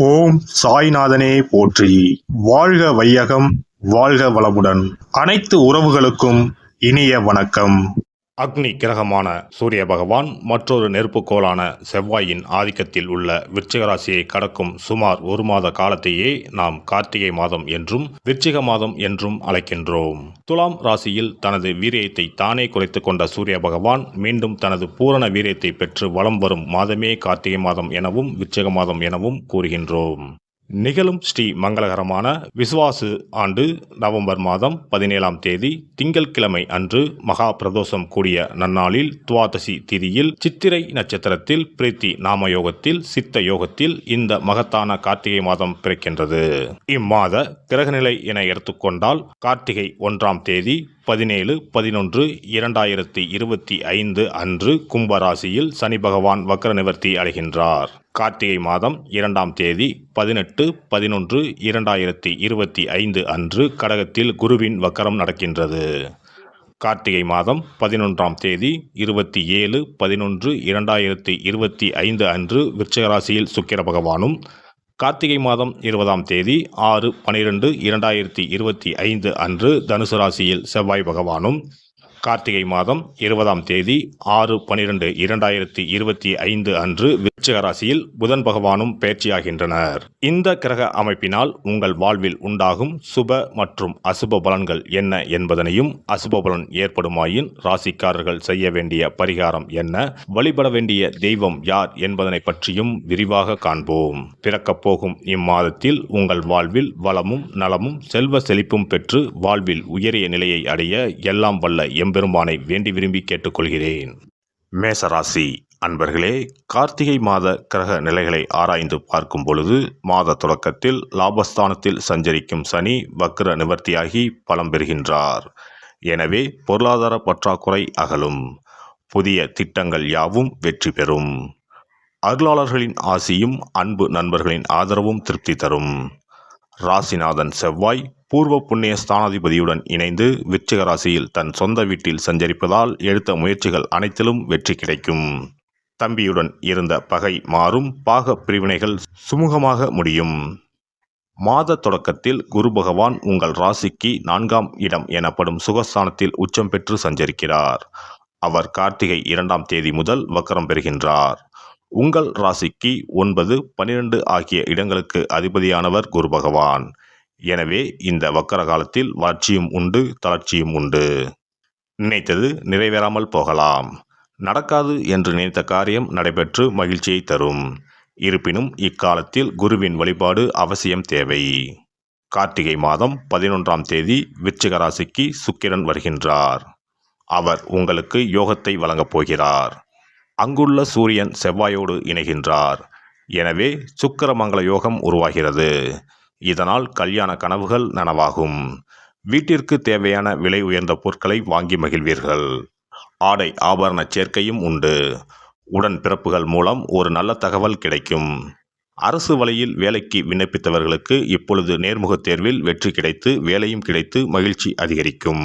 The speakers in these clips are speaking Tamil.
ஓம் சாய்நாதனே போற்றி. வாழ்க வையகம், வாழ்க வளமுடன். அனைத்து உறவுகளுக்கும் இனிய வணக்கம். அக்னி கிரகமான சூரிய பகவான் மற்றொரு நெருப்புக்கோளான செவ்வாயின் ஆதிக்கத்தில் உள்ள விருச்சிக ராசியை கடக்கும் சுமார் 1 மாத காலத்தையே நாம் கார்த்திகை மாதம் என்றும் விருச்சிக மாதம் என்றும் அழைக்கின்றோம். துலாம் ராசியில் தனது வீரியத்தை தானே குறைத்து கொண்ட சூரிய பகவான் மீண்டும் தனது பூரண வீரியத்தை பெற்று வலம் வரும் மாதமே கார்த்திகை மாதம் எனவும் விருச்சிக மாதம் எனவும் கூறுகின்றோம். நிகழும் ஸ்ரீ மங்களகரமான விசுவாசு ஆண்டு நவம்பர் மாதம் 17ஆம் தேதி திங்கள்கிழமை அன்று மகா பிரதோஷம் கூடிய நன்னாளில் துவாதசி திதியில் சித்திரை நட்சத்திரத்தில் பிரீத்தி நாம யோகத்தில் சித்த யோகத்தில் இந்த மகத்தான கார்த்திகை மாதம் பிறக்கின்றது. இம்மாத கிரகநிலை என எடுத்துக்கொண்டால் கார்த்திகை 1ஆம் தேதி 17/11/2025 அன்று கும்பராசியில் சனி பகவான் வக்ர நிவர்த்தி அடைகின்றார். கார்த்திகை மாதம் 2ஆம் தேதி 18/11/2025 அன்று கடகத்தில் குருவின் வக்கரம் நடக்கின்றது. கார்த்திகை மாதம் 11ஆம் தேதி 27/11/2025 அன்று விருச்சிகராசியில் சுக்கிர பகவானும், கார்த்திகை மாதம் 20ஆம் தேதி 6/12/2025 அன்று தனுசு ராசியில் செவ்வாய் பகவானும், கார்த்திகை மாதம் 20ஆம் தேதி 6/12/2025 அன்று விருச்சிக ராசியில் புதன் பகவானும் பயிற்சியாகின்றனர். இந்த கிரக அமைப்பினால் உங்கள் வாழ்வில் உண்டாகும் சுப மற்றும் அசுப பலன்கள் என்ன என்பதனையும், அசுப பலன் ஏற்படுமாயின் ராசிக்காரர்கள் செய்ய வேண்டிய பரிகாரம் என்ன, வழிபட வேண்டிய தெய்வம் யார் என்பதனை பற்றியும் விரிவாக காண்போம். பிறக்கப் போகும் இம்மாதத்தில் உங்கள் வாழ்வில் வளமும் நலமும் செல்வ செழிப்பும் பெற்று வாழ்வில் உயரிய நிலையை அடைய எல்லாம் வல்ல எம்பெருமானை வேண்டி விரும்பி கேட்டுக்கொள்கிறேன். மேசராசி அன்பர்களே, கார்த்திகை மாத கிரக நிலைகளை ஆராய்ந்து பார்க்கும் பொழுது மாத தொடக்கத்தில் லாபஸ்தானத்தில் சஞ்சரிக்கும் சனி வக்ர நிவர்த்தியாகி பலம் பெறுகின்றார். எனவே பொருளாதார பற்றாக்குறை அகலும். புதிய திட்டங்கள் யாவும் வெற்றி பெறும். அருளாளர்களின் ஆசியும் அன்பு நண்பர்களின் ஆதரவும் திருப்தி தரும். ராசிநாதன் செவ்வாய் பூர்வ புண்ணிய ஸ்தானாதிபதியுடன் இணைந்து விருச்சிக ராசியில் தன் சொந்த வீட்டில் சஞ்சரிப்பதால் எடுத்த முயற்சிகள் அனைத்திலும் வெற்றி கிடைக்கும். தம்பியுடன் இருந்த பகை மாறும். பாக பிரிவினைகள் சுமூகமாக முடியும். மாத தொடக்கத்தில் குரு பகவான் உங்கள் ராசிக்கு 4ஆம் இடம் எனப்படும் சுகஸ்தானத்தில் உச்சம் பெற்று சஞ்சரிக்கிறார். அவர் கார்த்திகை 2ஆம் தேதி முதல் வக்கரம் பெறுகின்றார். உங்கள் ராசிக்கு 9, 12 ஆகிய இடங்களுக்கு அதிபதியானவர் குரு பகவான். எனவே இந்த வக்கர காலத்தில் வளர்ச்சியும் உண்டு, தளர்ச்சியும் உண்டு. நினைத்தது நிறைவேறாமல் போகலாம். நடக்காது என்று நினைத்த காரியம் நடைபெற்று மகிழ்ச்சியை தரும். இருப்பினும் இக்காலத்தில் குருவின் வழிபாடு அவசியம் தேவை. கார்த்திகை மாதம் 11ஆம் தேதி விருச்சிக ராசிக்கு சுக்கிரன் வருகின்றார். அவர் உங்களுக்கு யோகத்தை வழங்கப் போகிறார். அங்குள்ள சூரியன் செவ்வாயோடு இணைகின்றார். எனவே சுக்கிரமங்கல யோகம் உருவாகிறது. இதனால் கல்யாண கனவுகள் நனவாகும். வீட்டிற்கு தேவையான விலை உயர்ந்த பொருட்களை வாங்கி மகிழ்வீர்கள். ஆடை ஆபரண சேர்க்கையும் உண்டு. உடன் பிறப்புகள் மூலம் ஒரு நல்ல தகவல் கிடைக்கும். அரசு வழியில் வேலைக்கு விண்ணப்பித்தவர்களுக்கு இப்பொழுது நேர்முக தேர்வில் வெற்றி கிடைத்து வேலையும் கிடைத்து மகிழ்ச்சி அதிகரிக்கும்.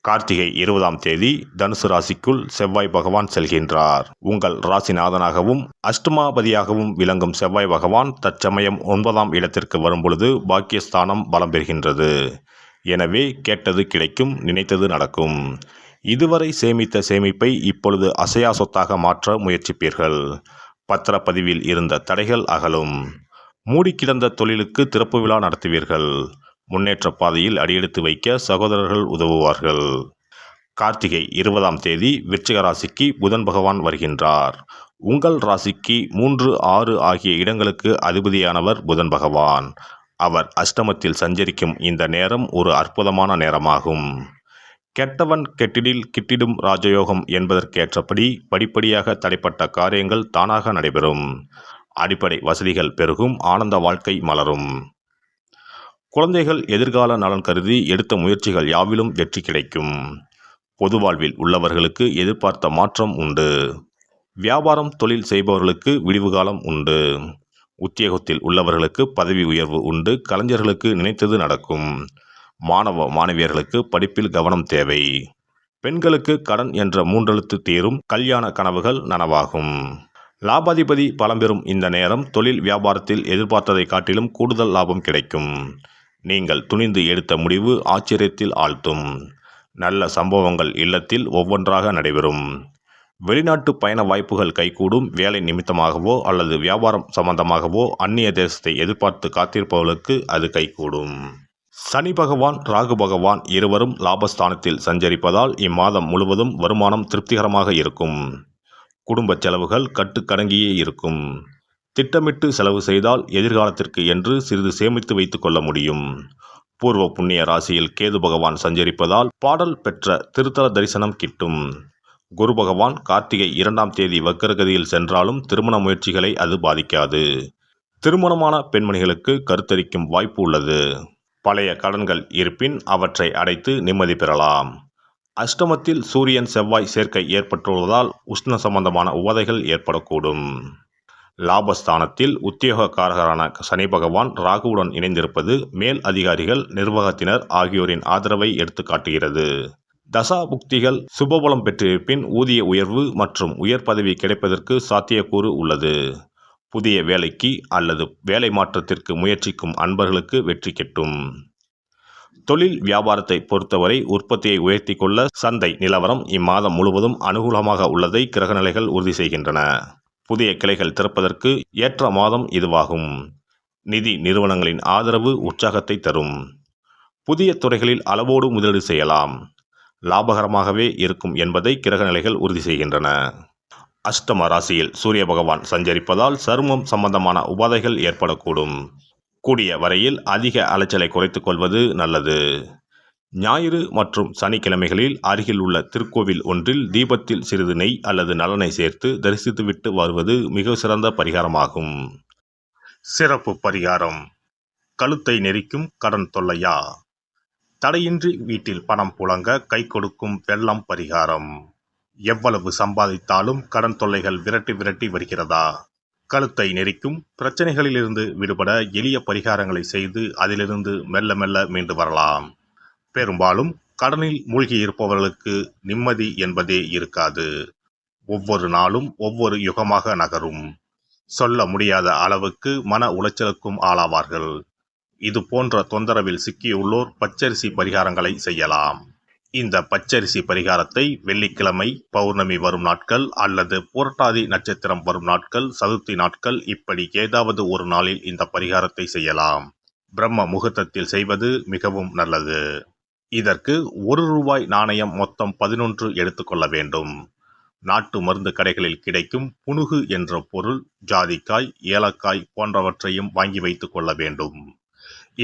கார்த்திகை 20ஆம் தேதி தனுசு ராசிக்குள் செவ்வாய் பகவான் செல்கின்றார். உங்கள் ராசிநாதனாகவும் அஷ்டமாபதியாகவும் விளங்கும் செவ்வாய் பகவான் தற்சமயம் 9ஆம் இடத்திற்கு வரும்பொழுது பாக்கியஸ்தானம் பலம் பெறுகின்றது. எனவே கேட்டது கிடைக்கும், நினைத்தது நடக்கும். இதுவரை சேமித்த சேமிப்பை இப்பொழுது அசையா சொத்தாக மாற்ற முயற்சிப்பீர்கள். பத்திரப்பதிவில் இருந்த தடைகள் அகலும். மூடிக்கிடந்த தொழிலுக்கு திறப்பு விழா நடத்துவீர்கள். முன்னேற்ற பாதையில் அடியெடுத்து வைக்க சகோதரர்கள் உதவுவார்கள். கார்த்திகை 20ஆம் தேதி விருச்சிக ராசிக்கு புதன் பகவான் வருகின்றார். உங்கள் ராசிக்கு 3, 6 ஆகிய இடங்களுக்கு அதிபதியானவர் புதன் பகவான். அவர் அஷ்டமத்தில் சஞ்சரிக்கும் இந்த நேரம் ஒரு அற்புதமான நேரமாகும். கெட்டவன் கெட்டிடில் கிட்டிடும் ராஜயோகம் என்பதற்கேற்றபடி படிப்படியாக தடைப்பட்ட காரியங்கள் தானாக நடைபெறும். அடிப்படை வசதிகள் பெருகும். ஆனந்த வாழ்க்கை மலரும். குழந்தைகள் எதிர்கால நலன் கருதி எடுத்த முயற்சிகள் யாவிலும் வெற்றி கிடைக்கும். பொது வாழ்வில் உள்ளவர்களுக்கு எதிர்பார்த்த மாற்றம் உண்டு. வியாபாரம் தொழில் செய்பவர்களுக்கு விடிவு காலம் உண்டு. உத்தியோகத்தில் உள்ளவர்களுக்கு பதவி உயர்வு உண்டு. கலைஞர்களுக்கு நினைத்தது நடக்கும். மாணவ மாணவியர்களுக்கு படிப்பில் கவனம் தேவை. பெண்களுக்கு கடன் என்ற 3 எழுத்து தீரும். கல்யாண கனவுகள் நனவாகும். லாபாதிபதி பலம் பெறும் இந்த நேரம் தொழில் வியாபாரத்தில் எதிர்பார்த்ததை காட்டிலும் கூடுதல் லாபம் கிடைக்கும். நீங்கள் துணிந்து எடுத்த முடிவு ஆச்சரியத்தில் ஆழ்த்தும். நல்ல சம்பவங்கள் இல்லத்தில் ஒவ்வொன்றாக நடைபெறும். வெளிநாட்டு பயண வாய்ப்புகள் கைகூடும். வேலை நிமித்தமாகவோ அல்லது வியாபாரம் சம்பந்தமாகவோ அந்நிய தேசத்தை எதிர்பார்த்து காத்திருப்பவர்களுக்கு அது கைகூடும். சனி பகவான் ராகு பகவான் இருவரும் லாபஸ்தானத்தில் சஞ்சரிப்பதால் இம்மாதம் முழுவதும் வருமானம் திருப்திகரமாக இருக்கும். குடும்ப செலவுகள் கட்டுக்கடங்கியே இருக்கும். திட்டமிட்டு செலவு செய்தால் எதிர்காலத்திற்கு என்று சிறிது சேமித்து வைத்துக் கொள்ள முடியும். பூர்வ புண்ணிய ராசியில் கேது பகவான் சஞ்சரிப்பதால் பாடல் பெற்ற திருத்தல தரிசனம் கிட்டும். குரு பகவான் கார்த்திகை 2ஆம் தேதி வக்கரகதியில் சென்றாலும் திருமண முயற்சிகளை அது பாதிக்காது. திருமணமான பெண்மணிகளுக்கு கருத்தரிக்கும் வாய்ப்பு உள்ளது. பழைய கடன்கள் இருப்பின் அவற்றை அடைத்து நிம்மதி பெறலாம். அஷ்டமத்தில் சூரியன் செவ்வாய் சேர்க்கை ஏற்பட்டுள்ளதால் உஷ்ண சம்பந்தமான உவதைகள் ஏற்படக்கூடும். லாபஸ்தானத்தில் உத்தியோகக்காரரான சனி பகவான் ராகுவுடன் இணைந்திருப்பது மேல் அதிகாரிகள், நிர்வாகத்தினர் ஆகியோரின் ஆதரவை எடுத்து காட்டுகிறது. தசா புக்திகள் சுபபலம் பெற்றிருப்பின் ஊதிய உயர்வு மற்றும் உயர் பதவி கிடைப்பதற்கு சாத்தியக்கூறு உள்ளது. புதிய வேலைக்கு அல்லது வேலை மாற்றத்திற்கு முயற்சிக்கும் அன்பர்களுக்கு வெற்றி கிட்டும். தொழில் வியாபாரத்தை பொறுத்தவரை உற்பத்தியை உயர்த்தி கொள்ள சந்தை நிலவரம் இம்மாதம் முழுவதும் அனுகூலமாக உள்ளதை கிரகநிலைகள் உறுதி செய்கின்றன. புதிய கிளைகள் திறப்பதற்கு ஏற்ற மாதம் இதுவாகும். நிதி நிறுவனங்களின் ஆதரவு உற்சாகத்தை தரும். புதிய துறைகளில் அளவோடு முதலீடு செய்யலாம். லாபகரமாகவே இருக்கும் என்பதை கிரகநிலைகள் உறுதி செய்கின்றன. அஷ்டம ராசியில் சூரிய பகவான் சஞ்சரிப்பதால் சருமம் சம்பந்தமான உபாதைகள் ஏற்படக்கூடும். கூடிய வரையில் அதிக அலைச்சலை குறைத்துக் கொள்வது நல்லது. ஞாயிறு மற்றும் சனிக்கிழமைகளில் அருகில் உள்ள திருக்கோவில் ஒன்றில் தீபத்தில் சிறிது நெய் அல்லது நல்லெண்ணெய் சேர்த்து தரிசித்துவிட்டு வருவது மிக சிறந்த பரிகாரமாகும். சிறப்பு பரிகாரம். கழுத்தை நெரிக்கும் கடன் தொல்லையா? தடையின்றி வீட்டில் பணம் புழங்க கை கொடுக்கும் வெள்ளம் பரிகாரம். எவ்வளவு சம்பாதித்தாலும் கடன் தொல்லைகள் விரட்டி விரட்டி வருகிறதா? கழுத்தை நெரிக்கும் பிரச்சனைகளிலிருந்து விடுபட எளிய பரிகாரங்களை செய்து அதிலிருந்து மெல்ல மெல்ல மீண்டு வரலாம். பெரும்பாலும் கடனில் மூழ்கி இருப்பவர்களுக்கு நிம்மதி என்பதே இருக்காது. ஒவ்வொரு நாளும் ஒவ்வொரு யுகமாக நகரும். சொல்ல முடியாத அளவுக்கு மன உளைச்சலுக்கும் ஆளாவார்கள். இது போன்ற தொந்தரவில் சிக்கியுள்ளோர் பச்சரிசி பரிகாரங்களை செய்யலாம். இந்த பச்சரிசி பரிகாரத்தை வெள்ளிக்கிழமை, பௌர்ணமி வரும் நாட்கள் அல்லது புரட்டாதி நட்சத்திரம் வரும் நாட்கள், சதுர்த்தி நாட்கள் இப்படி ஏதாவது ஒரு நாளில் இந்த பரிகாரத்தை செய்யலாம். பிரம்ம முகூர்த்தத்தில் செய்வது மிகவும் நல்லது. இதற்கு ₹1 நாணயம் மொத்தம் 11 எடுத்துக்கொள்ள வேண்டும். நாட்டு மருந்து கடைகளில் கிடைக்கும் புனுகு என்ற பொருள், ஜாதிக்காய், ஏலக்காய் போன்றவற்றையும் வாங்கி வைத்துக் கொள்ள வேண்டும்.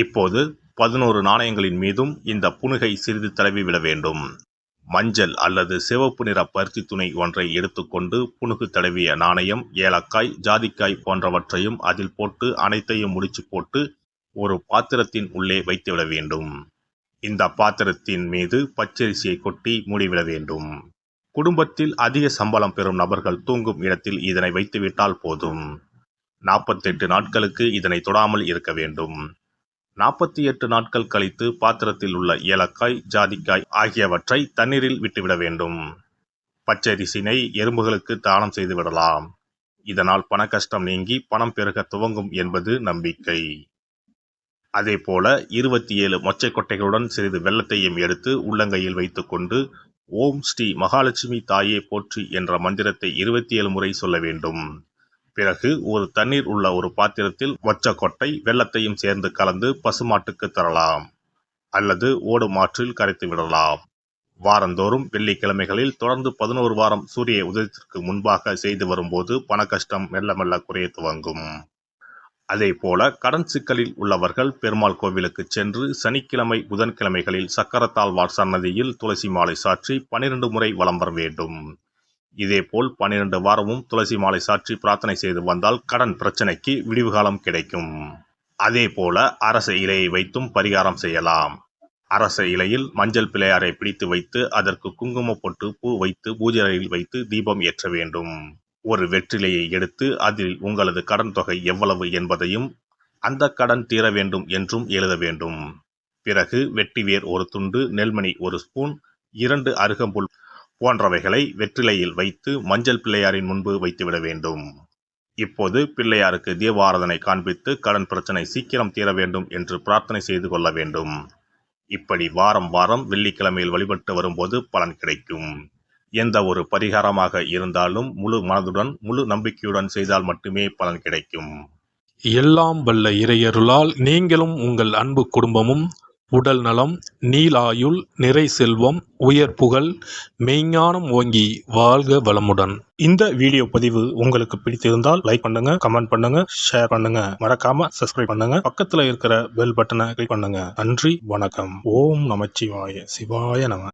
இப்போது 11 நாணயங்களின் மீதும் இந்த புனுகை சிறிது தடவி விட வேண்டும். மஞ்சள் அல்லது சிவப்பு நிற பருத்தி துணி ஒன்றை எடுத்துக்கொண்டு புனுகு தடவிய நாணயம், ஏலக்காய், ஜாதிக்காய் போன்றவற்றையும் அதில் போட்டு அனைத்தையும் முடிச்சு போட்டு ஒரு பாத்திரத்தின் உள்ளே வைத்துவிட வேண்டும். இந்த பாத்திரத்தின் மீது பச்சரிசியை கொட்டி மூடிவிட வேண்டும். குடும்பத்தில் அதிக சம்பளம் பெறும் நபர்கள் தூங்கும் இடத்தில் இதனை வைத்துவிட்டால் போதும். 48 நாட்களுக்கு இதனை தொடாமல் இருக்க வேண்டும். 48 நாட்கள் கழித்து பாத்திரத்தில் உள்ள ஏலக்காய், ஜாதிக்காய் ஆகியவற்றை தண்ணீரில் விட்டுவிட வேண்டும். பச்சரிசினை எறும்புகளுக்கு தானம் செய்து விடலாம். இதனால் பண கஷ்டம் நீங்கி பணம் பெருக துவங்கும் என்பது நம்பிக்கை. அதேபோல 27 மொச்சை கொட்டைகளுடன் சிறிது வெல்லத்தையும் எடுத்து உள்ளங்கையில் வைத்துக்கொண்டு ஓம் ஸ்ரீ மகாலட்சுமி தாயே போற்றி என்ற மந்திரத்தை 27 முறை சொல்ல வேண்டும். பிறகு ஒரு தண்ணீர் உள்ள ஒரு பாத்திரத்தில் மொச்சக்கொட்டை வெல்லத்தையும் சேர்ந்து கலந்து பசுமாட்டுக்கு தரலாம் அல்லது ஓடும் ஆற்றில் கரைத்து விடலாம். வாரந்தோறும் வெள்ளிக்கிழமைகளில் தொடர்ந்து 11 வாரம் சூரிய உதயத்திற்கு முன்பாக செய்து வரும்போது பண கஷ்டம் மெல்ல மெல்ல குறைய துவங்கும். அதே போல கடன் சிக்கலில் உள்ளவர்கள் பெருமாள் கோவிலுக்கு சென்று சனிக்கிழமை, புதன்கிழமைகளில் சக்கரத்தாழ்வார் சன்னதியில் துளசி மாலை சாற்றி 12 முறை வலம் வர வேண்டும். இதேபோல் 12 வாரமும் துளசி மாலை சாற்றி பிரார்த்தனை செய்து வந்தால் கடன் பிரச்சனைக்கு விடிவு காலம் கிடைக்கும். அதே போல அரச இலையை வைத்தும் பரிகாரம் செய்யலாம். அரச இலையில் மஞ்சள் பிள்ளையாரை பிடித்து வைத்து அதற்கு குங்கும பொட்டு, பூ வைத்து பூஜை அறையில் வைத்து தீபம் ஏற்ற வேண்டும். ஒரு வெற்றிலையை எடுத்து அதில் உங்களது கடன் தொகை எவ்வளவு என்பதையும் அந்த கடன் தீர வேண்டும் என்றும் எழுத வேண்டும். பிறகு வெட்டிவேர் ஒரு துண்டு, நெல்மணி 1 ஸ்பூன், 2 அருகம்புல் போன்றவைகளை வெற்றிலையில் வைத்து மஞ்சள் பிள்ளையாரின் முன்பு வைத்துவிட வேண்டும். இப்போது பிள்ளையாருக்கு தீபாராதனை காண்பித்து கடன் பிரச்சனை சீக்கிரம் தீர வேண்டும் என்று பிரார்த்தனை செய்து கொள்ள வேண்டும். இப்படி வாரம் வாரம் வெள்ளிக்கிழமையில் வழிபட்டு வரும்போது பலன் கிடைக்கும். எந்த ஒரு பரிகாரமாக இருந்தாலும் முழு மனதுடன் முழு நம்பிக்கையுடன் செய்தால் மட்டுமே பலன் கிடைக்கும். எல்லாம் வல்ல இறையருளால் நீங்களும் உங்கள் அன்பு குடும்பமும் உடல் நலம், நீலாயுள், நிறை செல்வம், உயர் புகழ், மெய்ஞானம் ஓங்கி வாழ்க வளமுடன். இந்த வீடியோ பதிவு உங்களுக்கு பிடித்திருந்தால் லைக் பண்ணுங்க, கமெண்ட் பண்ணுங்க, ஷேர் பண்ணுங்க, மறக்காம சப்ஸ்கிரைப் பண்ணுங்க, பக்கத்துல இருக்கிற பெல் பட்டனை கிளிக் பண்ணுங்க. நன்றி, வணக்கம். ஓம் நமச்சிவாய, சிவாய நம.